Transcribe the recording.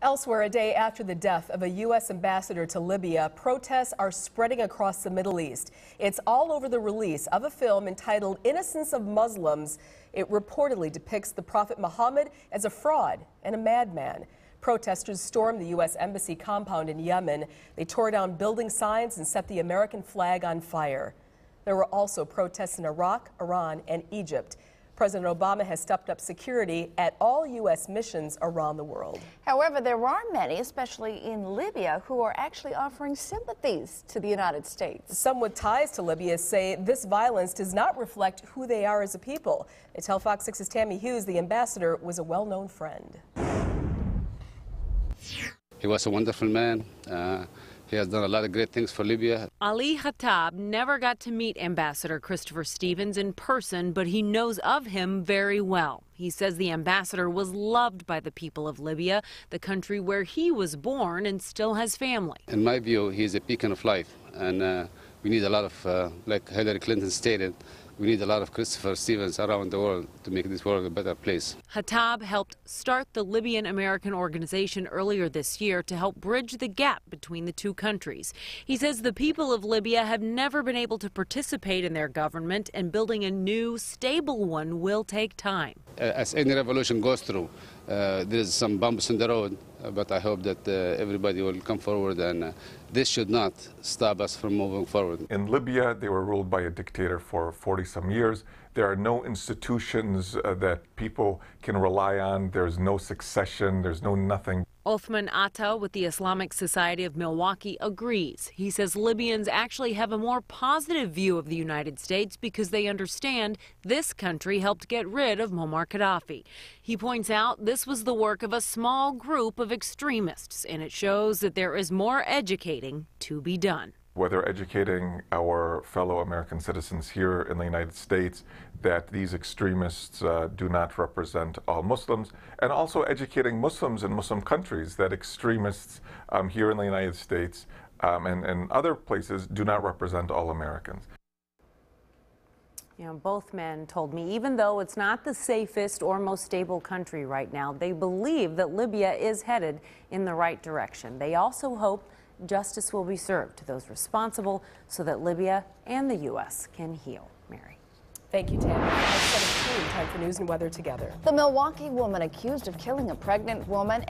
Elsewhere, a day after the death of a U.S. ambassador to Libya, protests are spreading across the Middle East. It's all over the release of a film entitled Innocence of Muslims. It reportedly depicts the Prophet Muhammad as a fraud and a madman. Protesters stormed the U.S. Embassy compound in Yemen. They tore down building signs and set the American flag on fire. There were also protests in Iraq, Iran, and Egypt. President Obama has stepped up security at all U.S. missions around the world. However, there are many, especially in Libya, who are actually offering sympathies to the United States. Some with ties to Libya say this violence does not reflect who they are as a people. They tell Fox 6's Tammy Hughes the ambassador was a well-known friend. He was a wonderful man. He has done a lot of great things for Libya. Ali Khattab never got to meet Ambassador Christopher Stevens in person, but he knows of him very well. He says the ambassador was loved by the people of Libya, the country where he was born and still has family. In my view, he's a beacon of light, and we need a lot of, like Hillary Clinton stated, we need a lot of Christopher Stevens around the world to make this world a better place. Khattab helped start the Libyan American organization earlier this year to help bridge the gap between the two countries. He says the people of Libya have never been able to participate in their government, and building a new, stable one will take time. As any revolution goes through, there's some bumps in the road, but I hope that everybody will come forward, and this should not stop us from moving forward. In Libya, they were ruled by a dictator for 40-some years. There are no institutions that people can rely on. There's no succession. There's no nothing. Othman Atta with the Islamic Society of Milwaukee agrees. He says Libyans actually have a more positive view of the United States because they understand this country helped get rid of Muammar Gaddafi. He points out this was the work of a small group of extremists, and it shows that there is more educating to be done. Whether educating our fellow American citizens here in the United States that these extremists do not represent all Muslims, and also educating Muslims in Muslim countries that extremists here in the United States and other places do not represent all Americans. You know, both men told me even though it's not the safest or most stable country right now, they believe that Libya is headed in the right direction. They also hope justice will be served to those responsible so that Libya and the U.S. can heal. Mary. Thank you, Tammy. At 17, time for news and weather together. The Milwaukee woman accused of killing a pregnant woman